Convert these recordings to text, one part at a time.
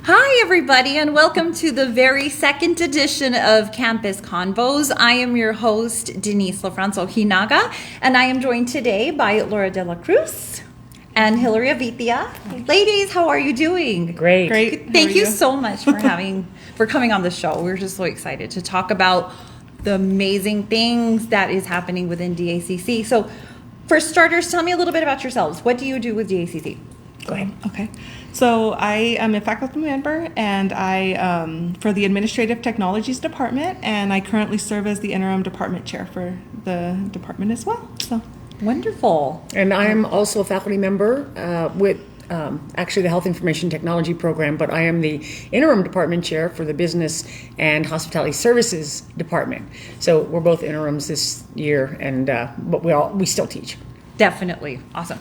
Hi, everybody, and welcome to the very second edition of Campus Convos. I am your host, Denise LaFrance-Ojinaga, and I am joined today by Laura de la Cruz and Hillary Avitia. Ladies, how are you doing? Great. Thank you so much for coming on the show. We're just so excited to talk about the amazing things that is happening within DACC. So, for starters, tell me a little bit about yourselves. What do you do with DACC? Go ahead. Okay. So I am a faculty member and I for the Administrative Technologies Department, and I currently serve as the interim department chair for the department as well. So wonderful. And I'm also a faculty member with actually the Health Information Technology program, but I am the interim department chair for the Business and Hospitality Services department. So we're both interims this year, and but we still teach. Definitely. Awesome.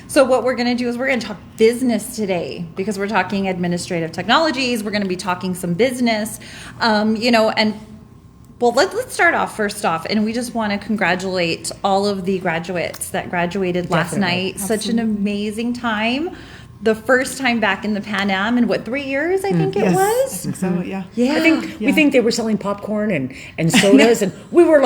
So what we're going to do is we're going to talk business today because we're talking administrative technologies. We're going to be talking some business, let's start off first off. And we just want to congratulate all of the graduates that graduated last night. Absolutely. Such an amazing time. The first time back in the Pan Am in 3 years, I think it yes, was? I think so, yeah. Yeah. We think they were selling popcorn and sodas, and we were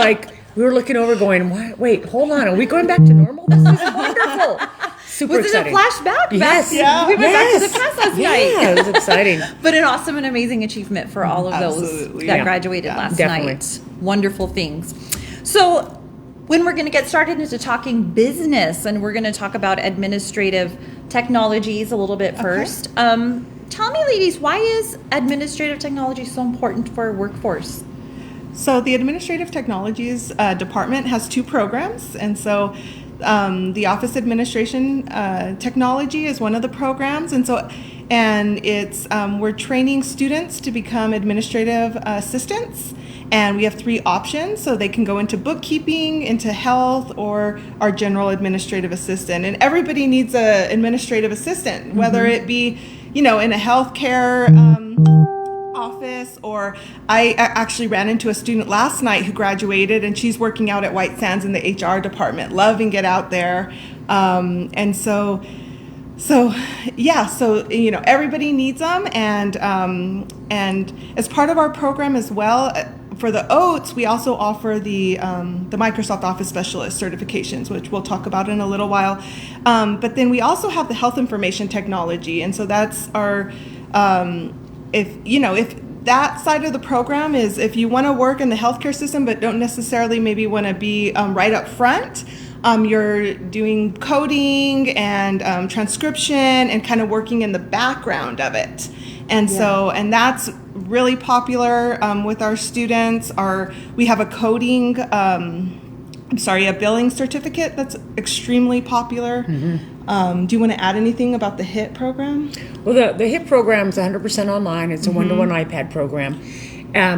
looking over going, wait, hold on, are we going back to normal? This is wonderful. Super Was exciting. it a flashback? Yes. Yeah. We went back to the past last night. Yeah, it was exciting. But an awesome and amazing achievement for all of those Absolutely. that Yeah. graduated Yeah. last Definitely. night. Wonderful things. So when we're going to get started into talking business, and we're going to talk about administrative technologies a little bit first. Tell me, ladies, why is administrative technology so important for our workforce? So the Administrative Technologies Department has two programs, and so the Office Administration Technology is one of the programs, and it's we're training students to become administrative assistants, and we have three options, so they can go into bookkeeping, into health, or our general administrative assistant. And everybody needs an administrative assistant, whether it be, in a healthcare office, or I actually ran into a student last night who graduated, and she's working out at White Sands in the HR department, loving it out there. So everybody needs them, and as part of our program as well, for the OATs, we also offer the Microsoft Office Specialist certifications, which we'll talk about in a little while. But then we also have the Health Information Technology, and so that's our if that side of the program is if you want to work in the healthcare system but don't necessarily maybe want to be right up front. You're doing coding and transcription and kind of working in the background of it. And and that's really popular with our students. We have a coding, a billing certificate that's extremely popular. Mm-hmm. Do you want to add anything about the HIT program? Well, the HIT program is 100% online. It's a one-to-one iPad program.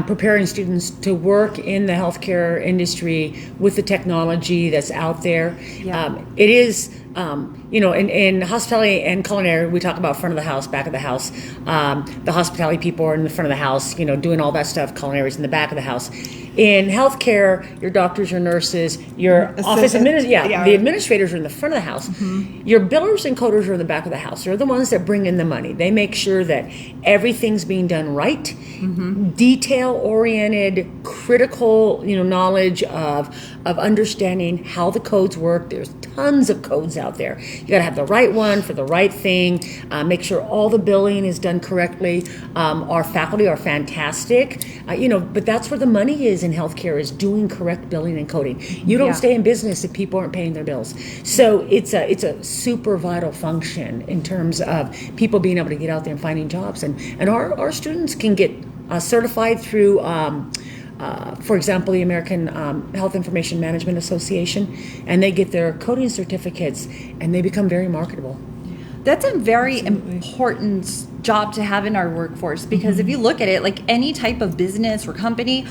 Preparing students to work in the healthcare industry with the technology that's out there. Yeah. It is, in hospitality and culinary, we talk about front of the house, back of the house. The hospitality people are in the front of the house, doing all that stuff. Culinary is in the back of the house. In healthcare, your doctors, your nurses, your office the administrators are in the front of the house. Mm-hmm. Your billers and coders are in the back of the house. They're the ones that bring in the money. They make sure that everything's being done right. Mm-hmm. Detail-oriented, critical, knowledge of understanding how the codes work. There's tons of codes out there. You got to have the right one for the right thing. Make sure all the billing is done correctly. Our faculty are fantastic. But that's where the money is in healthcare, is doing correct billing and coding. You don't stay in business if people aren't paying their bills. So it's a super vital function in terms of people being able to get out there and finding jobs. And our students can get certified through, for example, the American Health Information Management Association, and they get their coding certificates, and they become very marketable. That's a very important job to have in our workforce, because if you look at it, like any type of business or company,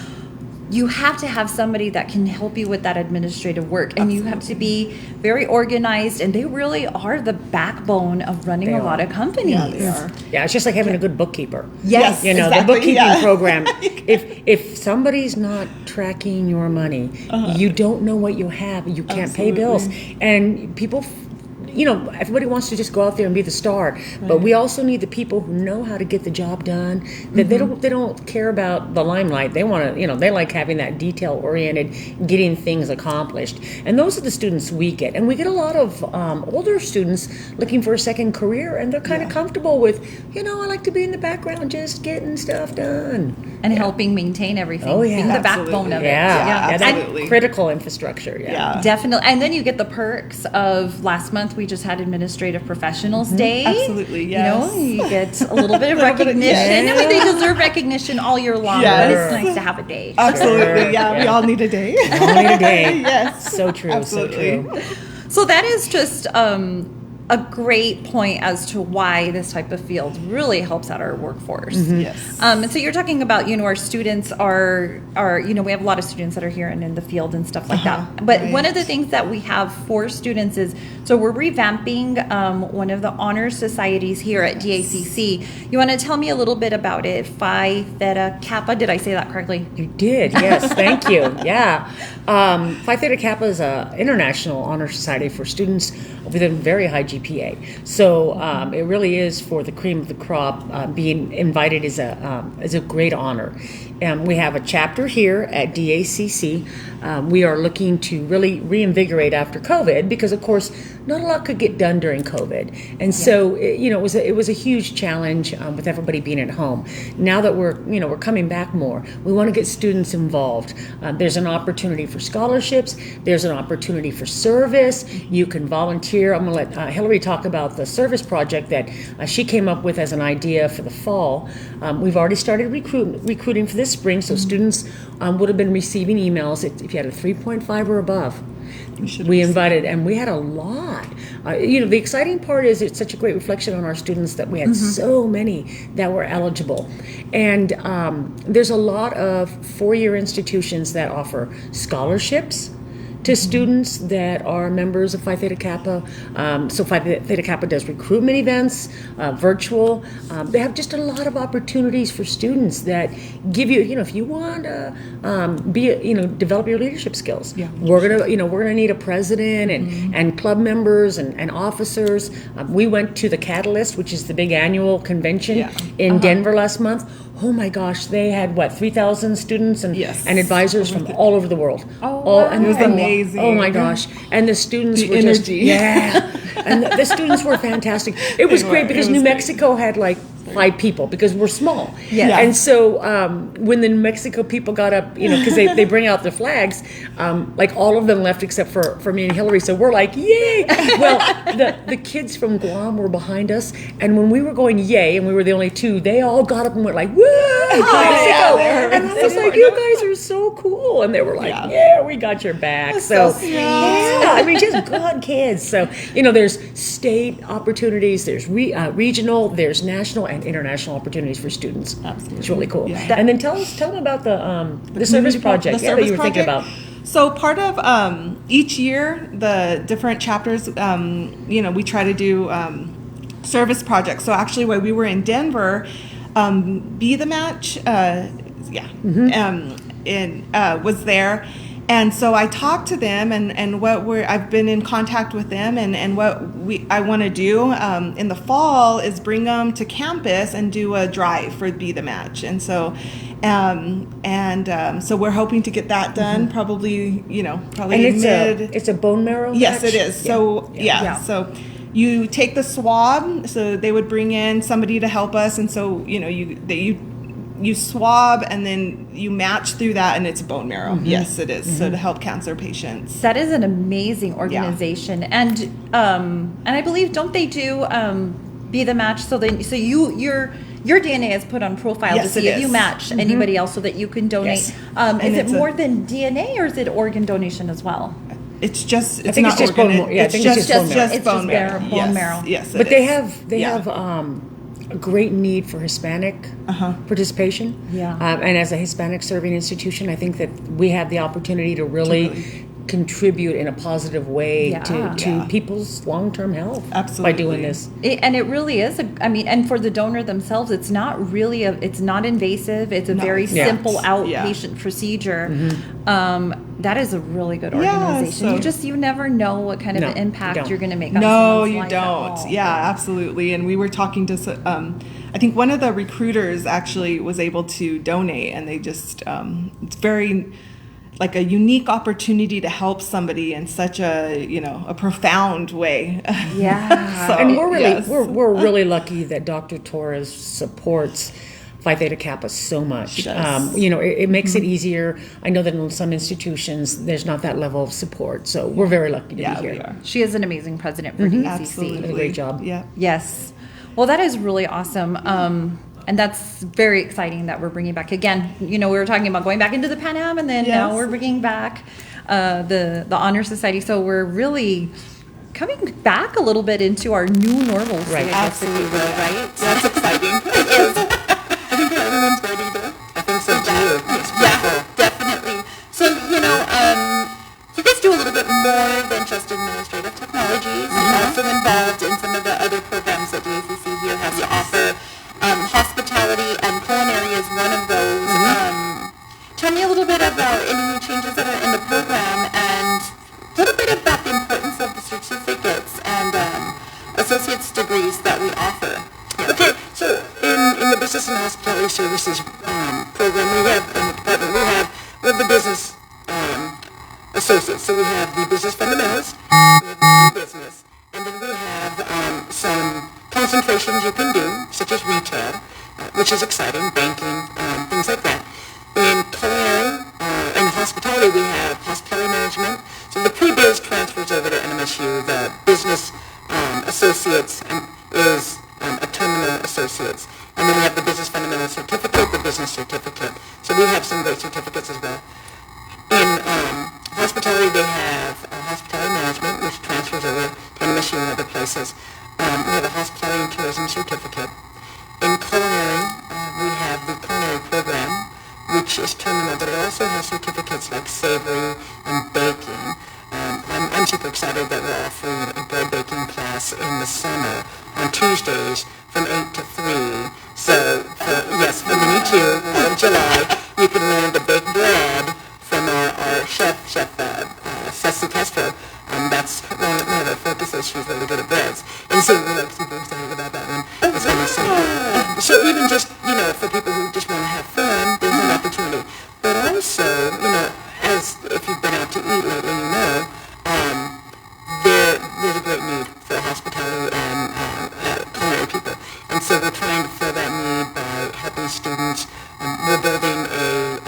you have to have somebody that can help you with that administrative work, and you have to be very organized, and they really are the backbone of running a lot of companies. Yeah, they are. Yeah, it's just like having a good bookkeeper. Yes, exactly, the bookkeeping program. If somebody's not tracking your money, you don't know what you have. You can't pay bills, and people everybody wants to just go out there and be the star, but we also need the people who know how to get the job done. That they don't care about the limelight. They want to, they like having that detail oriented, getting things accomplished. And those are the students we get. And we get a lot of older students looking for a second career, and they're kind of comfortable with, I like to be in the background, just getting stuff done and helping maintain everything. Being the backbone of it. Absolutely. And critical infrastructure. Definitely. And then you get the perks of last month we just had Administrative Professionals Day. Absolutely, yes. You get a little bit of recognition. I mean, they deserve recognition all year long, but it's nice to have a day. Absolutely, we all need a day. We all need a day. Yes. So true, Absolutely. so true. So that is just a great point as to why this type of field really helps out our workforce. Yes. And so you're talking about, our students are, we have a lot of students that are here and in the field and stuff like that. But one of the things that we have for students is, so we're revamping one of the honor societies here at DACC. You want to tell me a little bit about it? Phi Theta Kappa, did I say that correctly? You did, yes, thank you. Yeah. Phi Theta Kappa is an international honor society for students with a very high GPA. So it really is for the cream of the crop. Being invited is a great honor. We have a chapter here at DACC. We are looking to really reinvigorate after COVID because, of course, not a lot could get done during COVID, and so it was a huge challenge with everybody being at home. Now that we're coming back more, we want to get students involved. There's an opportunity for scholarships. There's an opportunity for service. You can volunteer. I'm going to let Hillary talk about the service project that she came up with as an idea for the fall. We've already started recruiting for this spring, so students would have been receiving emails if you had a 3.5 or above. We invited, and we had a lot. The exciting part is it's such a great reflection on our students that we had so many that were eligible. And there's a lot of four-year institutions that offer scholarships to students that are members of Phi Theta Kappa. So Phi Theta Kappa does recruitment events, virtual. They have just a lot of opportunities for students that give you, if you want to develop your leadership skills. We're gonna need a president and club members and officers. We went to the Catalyst, which is the big annual convention in Denver last month. Oh my gosh, they had 3,000 students and advisors from all over the world. And it was amazing. Oh my gosh. And the students were energy. And the students were fantastic. It was great because New Mexico had 5 people because we're small. And so when the New Mexico people got up, because they bring out the flags, all of them left except for me and Hillary. So we're like, yay! Well, the kids from Guam were behind us, and when we were going yay, and we were the only 2, they all got up and went woo! Mexico! And I was like, you guys are so cool. And they were like, yeah, we got your back. So just good kids. So, there's state opportunities, there's regional, there's national and international opportunities for students. Absolutely. It's really cool. And then tell them about the service project that you were thinking about. So part of each year, the different chapters, we try to do service projects. So actually, when we were in Denver, Be the Match, was there. And so I talked to them, and I've been in contact with them, and what I want to do in the fall is bring them to campus and do a drive for Be the Match. And so, so we're hoping to get that done probably it's a bone marrow. Yes, match? it is. So so you take the swab. So they would bring in somebody to help us, and so you swab and then you match through that, and it's bone marrow. Yes, it is. So to help cancer patients. That is an amazing organization, and I believe, don't they do Be the Match? So your DNA is put on profile to see if you match anybody else, so that you can donate. Yes. Is it more than DNA, or is it organ donation as well? It's just. I think it's just bone marrow. Yeah, I think it's just bone marrow. Bone marrow. Yes, but they have a great need for Hispanic participation. Yeah. And as a Hispanic serving institution, I think that we have the opportunity to really contribute in a positive way Yeah. to people's long-term health by Absolutely. doing this. And it really is. And for the donor themselves, it's not really it's not invasive. It's a No, very it's not. simple Yeah. outpatient procedure. Mm-hmm. That is a really good Yeah, organization. so- You never know what kind of No, an you impact don't. you're going to make on No, someone's you life at all. don't. Yeah, absolutely. And we were talking to, I think one of the recruiters actually was able to donate, and they just, it's very like a unique opportunity to help somebody in such a profound way. Yeah. So, And we're really yes. we're really lucky that Dr. Torres supports Phi Theta Kappa so much. She does. It makes it easier. I know that in some institutions there's not that level of support, so we're very lucky to Yeah, be here. we are. She is an amazing president for DACC. Absolutely. Did a great job. Yeah. Yes. Well, that is really awesome. And that's very exciting that we're bringing back again. We were talking about going back into the Pan Am, and then now Yes. we're bringing back the Honor Society. So we're really coming back a little bit into our new normal. Right. Absolutely. Right. That's exciting. It is. I think everyone's ready to. I think so too. Yeah, definitely. So, you guys do a little bit more than just administrative technologies. You're also involved in some of the other programs that DACC here has to offer. Hospitality and culinary is one of those. Tell me a little bit about any new changes that are in the program, and a little bit about the importance of the certificates and associate's degrees that we offer. Okay, so in the Business and Hospitality Services program, we have in the department, we have the business associates. So we have the business fundamentals, we have the business, and then we have some concentrations you can do, such as retail, which is exciting, banking, things like that. In culinary and hospitality, we have hospitality management. So the pre-biz transfers over to NMSU. The business associates is a terminal associates. And then we have the business fundamental certificate, the business certificate. So we have some of those certificates as well. In hospitality, they have hospitality management, which transfers over to NMSU and other places. We have a hospitality and tourism certificate. In culinary, we have the culinary program, which is terminal, but it also has certificates like savory and baking. I'm super excited that we're offering a bread baking class in the summer on Tuesdays from 8 to 3. So, for mini 2 of July, you can learn to bake bread from our chef Ceci Castro. That's one of the focuses. She's really good at breads. And so we're super excited about that one. It's going to be so even just, for people who just want to have fun, there's an opportunity. But also, as if you've been out to eat lately, there's a great need for hospitality and culinary people. And so we're trying to fill that need by helping students. We're building a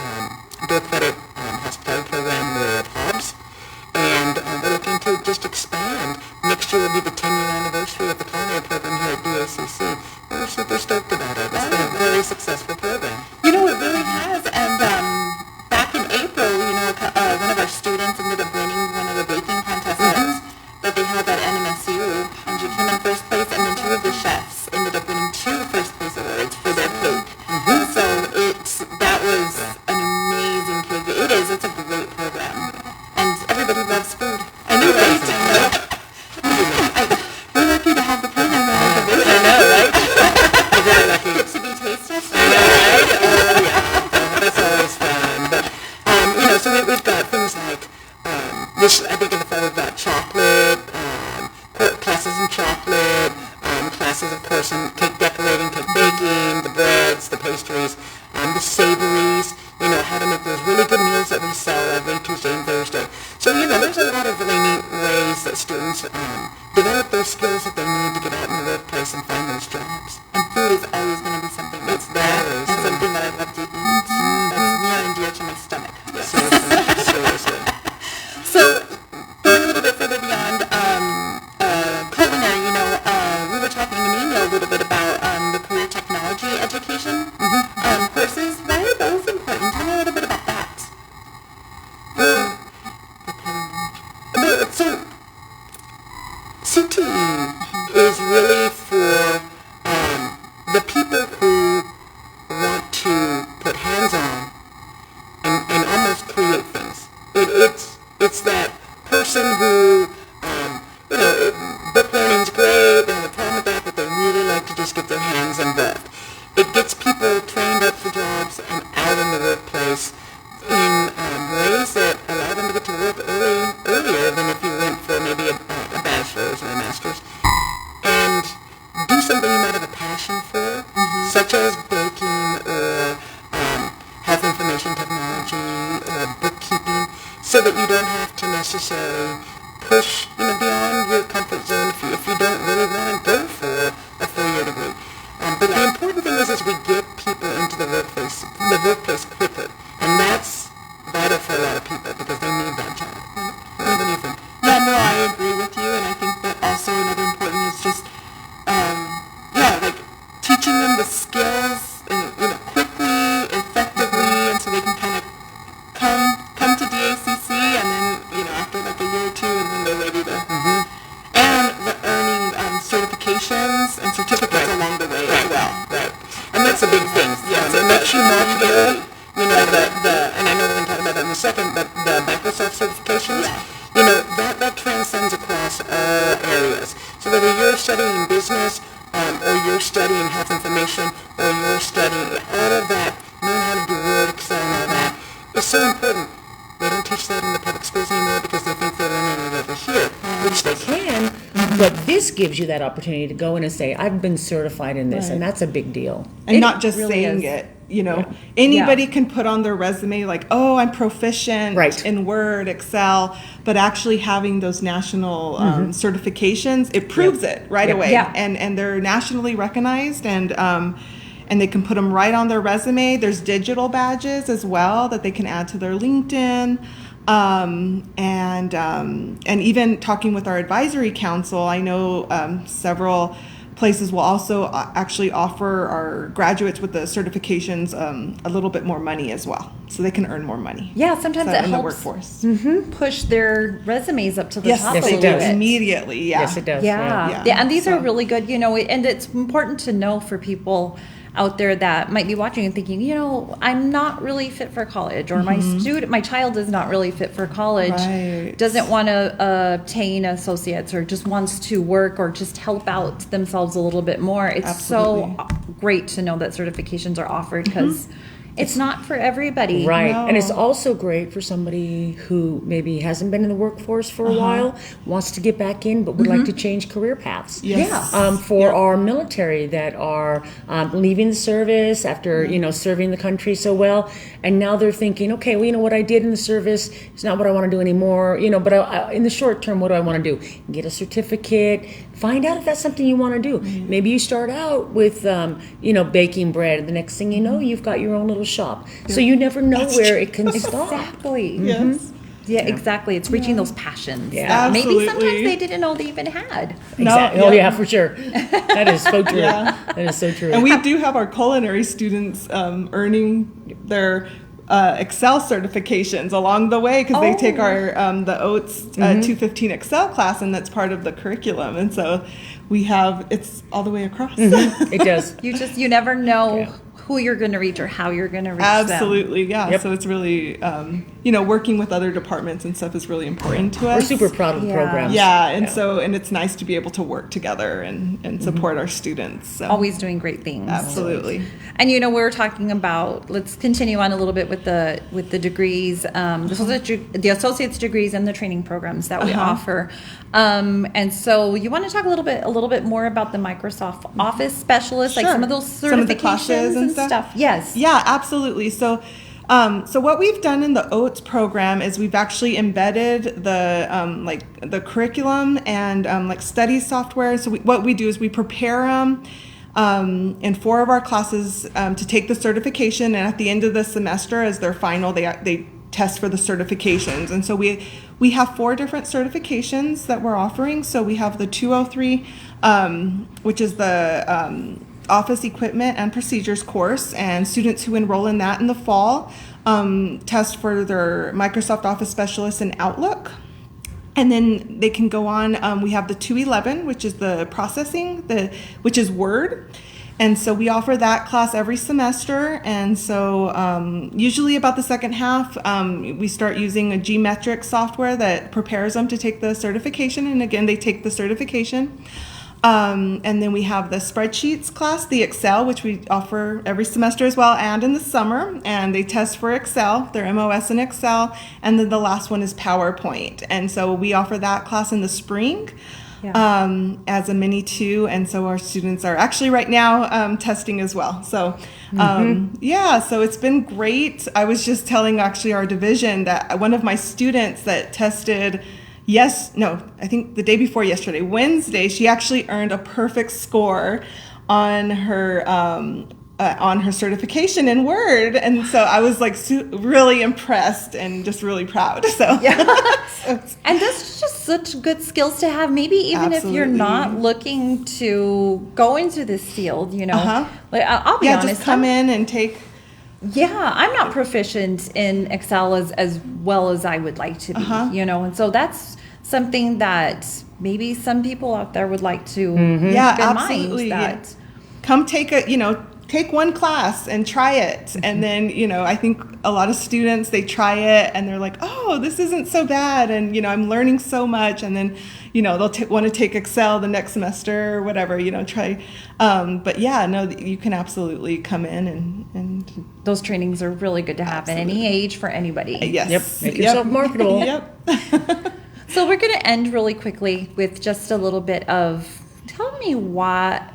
dual credit hospitality program with Hobbs. And we're looking to just expand. Next year will be the 10-year anniversary of the culinary program here at DACC. We're super stoked about it. It's been a very successful program. It really has. And back in April, one of our students ended up winning one of the baking contests that they held at NMSU. And she came in first place, and then 2 of the chefs ended up winning 2 first place awards for their cake. So that was an amazing cake. It is. It's a great program. And everybody loves food. I know, right? We're lucky to have the program. I know, right? We're very lucky. Get to be taste tested. Right? Oh, yeah. That's always fun. But, so we've got things like, I think in the fall we've got chocolate, classes in chocolate, classes, of course, in cake decorating, cake baking, the breads, the pastries, the savories, how to make those really good meals that we sell every Tuesday and Thursday. So, there's a lot of really neat ways that students develop those skills that they need to get out in the workplace and find those jobs. And food is always going to be something that's there and something that I love to eat. That's near and dear to my stomach. Yes. Seriously. So, going a little bit further beyond culinary, we were talking in email a little bit about the career technology education courses. Why are those important? Tell me a little bit about that. So, CTE is really for the people who want to put hands on and almost create things. It's it's that person who, book learning's great, and the problem with that, but they really like to just get their hands involved. It gets people trained up for jobs and out in the workplace in ways that allow them to get to work earlier than if you went for maybe a bachelor's or a master's, and do something you might have a passion for, such as baking or health information technology or bookkeeping, so that you don't have to necessarily push beyond your comfort zone if you don't really want to go for a 4-year degree. But the important thing is we get people into the workplace quicker, and that's vital for a lot of people because they need that job. What do you think? Yeah, no, I agree with you, and I think that also another important is just, like teaching them the skills, quickly, effectively, and so they can kind of come to DACC, and then after like a year or two, and then they're ready to. And earning certifications and certificates along the way as well. Right. And that's a big thing. Yes, it makes you marketable. And I know we're going to talk about that in a second, but the Microsoft certifications, that transcends across all areas. So whether you're studying business, or you're studying health information, or you're studying all of that, knowing how to do Word, Excel, and all that, is so important. They don't teach that in the public schools anymore because they think they're learning it over here, which they can, but this gives you that opportunity to go in and say, I've been certified in this, and that's a big deal. And not just really saying is. it, anybody can put on their resume like, oh, I'm proficient in Word, Excel, but actually having those national certifications, it proves it right away. Yeah. And they're nationally recognized, and they can put them right on their resume. There's digital badges as well that they can add to their LinkedIn. And even talking with our advisory council, I know several places will also actually offer our graduates with the certifications a little bit more money as well, so they can earn more money. Yeah, sometimes it in the helps workforce. Push their resumes up to the top Yes, a it little does. bit. Immediately. Yeah. Yes, it does. Yeah, and these are really good, and it's important to know for people out there that might be watching and thinking, I'm not really fit for college, or my child is not really fit for college, Right. doesn't want to obtain associates, or just wants to work or just help out themselves a little bit more. It's Absolutely. so great to know that certifications are offered because it's not for everybody. Right. No. And it's also great for somebody who maybe hasn't been in the workforce for a while, wants to get back in, but would like to change career paths. Yes. For our military that are leaving the service after, serving the country so well. And now they're thinking, okay, well, what I did in the service is not what I want to do anymore. But in the short term, what do I want to do? Get a certificate. Find out if that's something you want to do. Maybe you start out with, baking bread. And the next thing you know, you've got your own little shop. So you never know where it can stop. Exactly. Yes. Yeah, exactly. It's reaching those passions. Yeah. Maybe Absolutely. sometimes they didn't know they even had. Exactly. No, Oh, yeah. yeah, for sure. That is so true. Yeah. That is so true. And we do have our culinary students earning their Excel certifications along the way because they take our the OATS 215 Excel class, and that's part of the curriculum. And so it's all the way across. It does. You never know who you're going to reach or how you're going to reach Absolutely, yeah. Yep. So it's really, working with other departments and stuff is really important to us. We're super proud of the Yeah. program. Yeah, and it's nice to be able to work together and support our students. So. them. Always doing great things. Absolutely. And we're talking about, let's continue on a little bit with the degrees, the associate's degrees and the training programs that we offer. And so you want to talk a little bit more about the Microsoft Office specialists, like Sure. some of those Some of the certifications classes and stuff? Yes. Yeah, absolutely. So what we've done in the OATS program is we've actually embedded the curriculum and study software. So what we do is we prepare them in 4 of our classes to take the certification, and at the end of the semester, as their final, they test for the certifications. And so we have 4 different certifications that we're offering. So we have the 203, which is the Office Equipment and Procedures course, and students who enroll in that in the fall test for their Microsoft Office Specialist in Outlook. And then they can go on. We have the 211, which is the processing, which is Word. And so we offer that class every semester. And so usually about the second half, we start using a geometric software that prepares them to take the certification. And again, they take the certification. And then we have the spreadsheets class, the Excel, which we offer every semester as well and in the summer. And they test for Excel, their MOS in Excel. And then the last one is PowerPoint. And so we offer that class in the spring. Yeah. As a mini 2, and so our students are actually right now testing as well. So yeah, so it's been great. I was just telling actually our division that one of my students that tested I think the day before yesterday, Wednesday, she actually earned a perfect score on her certification in Word, and so I was like really impressed and just really proud. So yeah, and that's just such good skills to have. Maybe even Absolutely. if you're not looking to go into this field, you know, like I'll be honest, just come in and take. Yeah, I'm not proficient in Excel as well as I would like to be, you know, and so that's something that maybe some people out there would like to keep absolutely. in mind. Come take one class and try it. And then, I think a lot of students, they try it and they're like, oh, this isn't so bad. And, I'm learning so much. And then, they'll want to take Excel the next semester or whatever, try. But yeah, no, you can absolutely come in and those trainings are really good to have at any age for anybody. Yes. Yep. Make yourself marketable. Yep. So we're going to end really quickly with just a little bit of, tell me why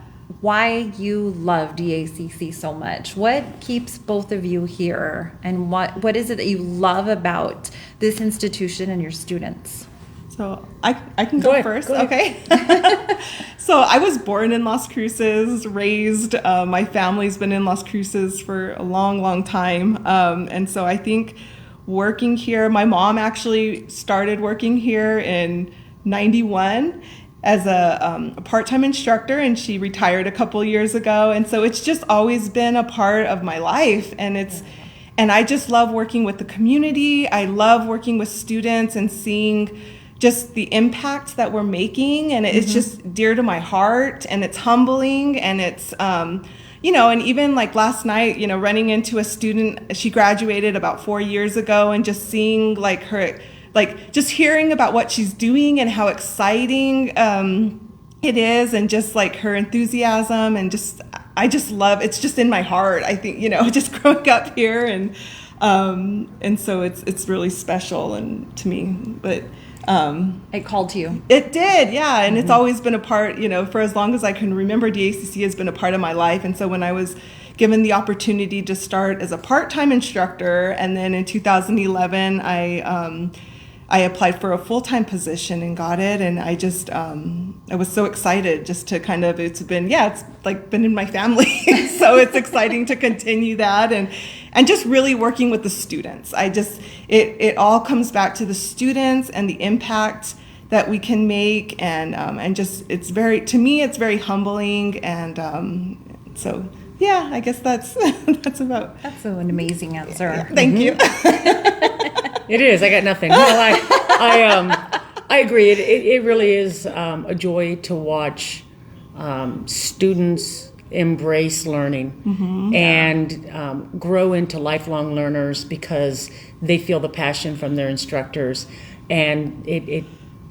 you love DACC so much. What keeps both of you here, and what is it that you love about this institution and your students? So I can go first. Okay. So I was born in Las Cruces, raised. My family's been in Las Cruces for a long, long time. And so I think working here, my mom actually started working here in 91 as a part-time instructor, and she retired a couple years ago. And so it's just always been a part of my life. And I just love working with the community. I love working with students and seeing just the impact that we're making. And it's just dear to my heart, and it's humbling, and it's, and even like last night, running into a student, she graduated about 4 years ago, and just seeing like her, like just hearing about what she's doing and how exciting it is, and just like her enthusiasm, and I just love, it's just in my heart. I think, just growing up here, and so it's really special and to me, but it called to you. It did, yeah, and it's always been a part, for as long as I can remember, DACC has been a part of my life. And so when I was given the opportunity to start as a part-time instructor, and then in 2011 I applied for a full-time position and got it, and I just I was so excited just to kind of, it's like been in my family. So it's exciting to continue that, and just really working with the students. It all comes back to the students and the impact that we can make, and just it's very humbling, and so yeah, I guess that's about. That's an amazing answer. Yeah, thank you. It is. I got nothing. I agree. It really is a joy to watch students embrace learning and grow into lifelong learners, because they feel the passion from their instructors, and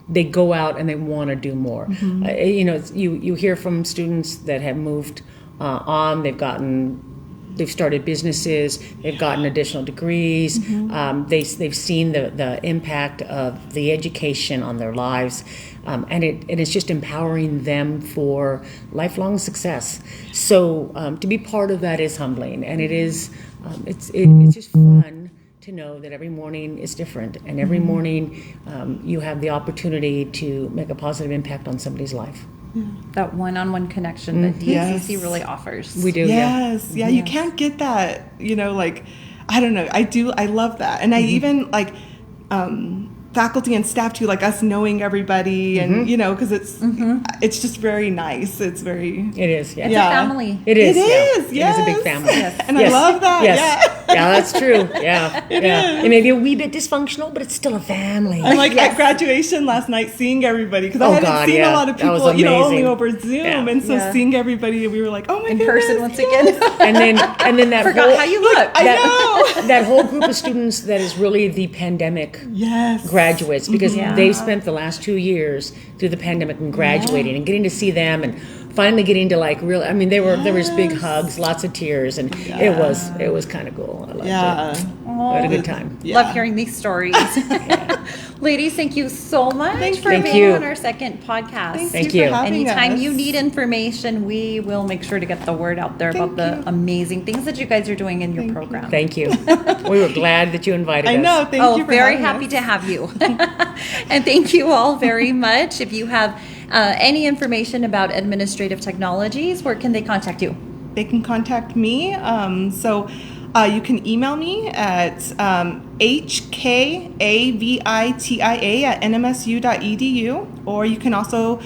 they go out and they want to do more. You hear from students that have moved on. They've started businesses, they've gotten additional degrees, they've seen the impact of the education on their lives, and it's just empowering them for lifelong success. So to be part of that is humbling, and it's just fun to know that every morning is different, and every morning you have the opportunity to make a positive impact on somebody's life. That one-on-one connection that DACC really offers. We do. Yes. Yeah. You can't get that, like, I don't know. I love that. And I even like faculty and staff too, like us knowing everybody, and, because it's just very nice. It's very. It is. Yeah. It's a family. It is. It is. Yeah. Yes. It is a big family. And I love that. Yes. Yeah. Yeah, that's true. Yeah. It may be a wee bit dysfunctional, but it's still a family. I'm like at graduation last night, seeing everybody, because I hadn't seen a lot of That was people, only amazing. over Zoom, and so seeing everybody, we were like, oh my In goodness, person once again. And then that Forgot whole, how you look. I know. that whole group of students that is really the pandemic Yes. graduates, because Yeah. they spent the last 2 years through the pandemic and graduating and getting to see them and finally getting to like really, I mean, there was big hugs, lots of tears, and it was kind of cool. I loved it. We had a good time. Yeah. Love hearing these stories. Ladies, thank you so much for Thank being you. on our second podcast. Thank you you. for having Anytime us. you need information, we will make sure to get the word out there about the amazing things that you guys are doing in your program. Thank you. We were glad that you invited us. I know. Thank you for very having happy us. to have you. And thank you all very much. If you have any information about administrative technologies, where can they contact you? They can contact me. You can email me at hkavita@nmsu.edu, or you can also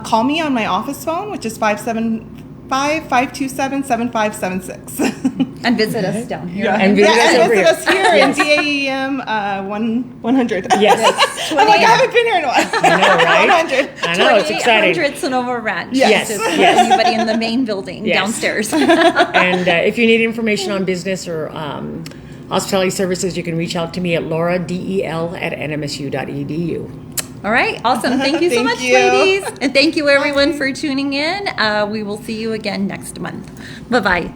call me on my office phone, which is 527-7576. And visit us down here. Yeah. And visit us over visit here. us here in DAEM 100. Yes. I'm like, I haven't been here in a while. I know, right? 100. I know, it's exciting. 2800 Sonoma Ranch. Yes. Just Yes. Anybody in the main building Yes. downstairs. And if you need information on business or hospitality services, you can reach out to me at lauradel@nmsu.edu. All right. Awesome. Thank you so Thank much, you. ladies. And thank you, everyone, for tuning in. We will see you again next month. Bye-bye.